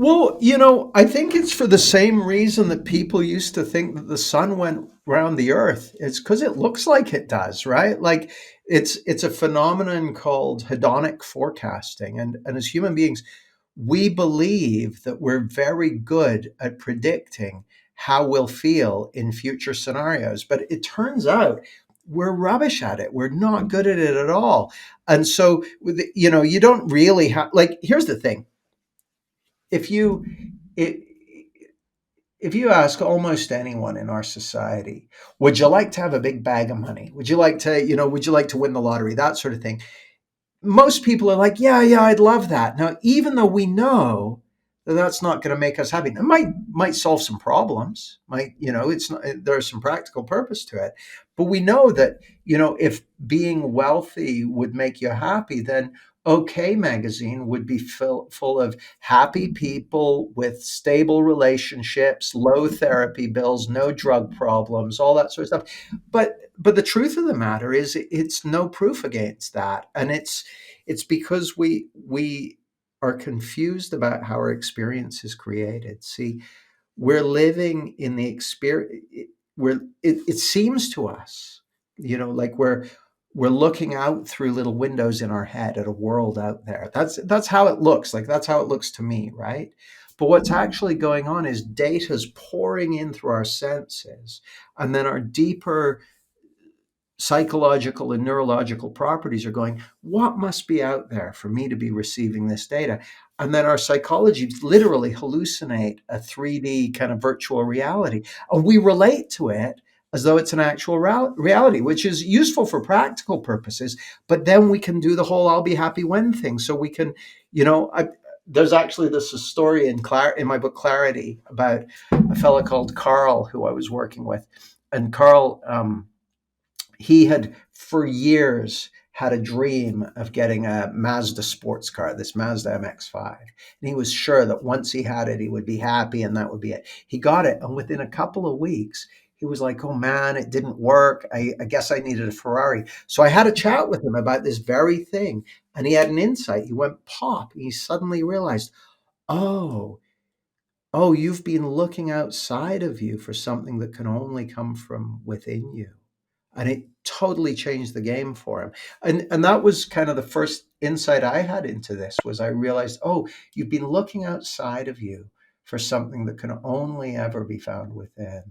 Well, I think it's for the same reason that people used to think that the sun went around the earth. It's because it looks like it does, right? Like it's a phenomenon called hedonic forecasting. And as human beings, we believe that we're very good at predicting how we'll feel in future scenarios. But it turns out we're rubbish at it. We're not good at it at all. And so, you don't really have, like, here's the thing. If you, it, if you ask almost anyone in our society, would you like to have a big bag of money? Would you like to win the lottery? That sort of thing. Most people are like, yeah, yeah, I'd love that. Now, even though we know that that's not going to make us happy, it might solve some problems. It's not, there's some practical purpose to it, but we know that if being wealthy would make you happy, then OK Magazine would be full of happy people with stable relationships, low therapy bills, no drug problems, all that sort of stuff. But the truth of the matter is, it's no proof against that, and it's because we are confused about how our experience is created. See, we're living in the experience where it seems to us, like we're looking out through little windows in our head at a world out there. That's how it looks. Like, that's how it looks to me, right? But what's actually going on is data's pouring in through our senses, and then our deeper psychological and neurological properties are going, what must be out there for me to be receiving this data? And then our psychology literally hallucinate a 3D kind of virtual reality. And we relate to it as though it's an actual reality, which is useful for practical purposes. But then we can do the whole I'll be happy when thing. So we can, there's actually this story in my book Clarity about a fellow called Carl who I was working with. And Carl, he had for years had a dream of getting a Mazda sports car, this Mazda MX-5. And he was sure that once he had it, he would be happy and that would be it. He got it. And within a couple of weeks, he was like, oh man, it didn't work. I guess I needed a Ferrari. So I had a chat with him about this very thing. And he had an insight. He went pop. He suddenly realized, oh, you've been looking outside of you for something that can only come from within you. And it totally changed the game for him. And that was kind of the first insight I had into this. Was I realized, oh, you've been looking outside of you for something that can only ever be found within.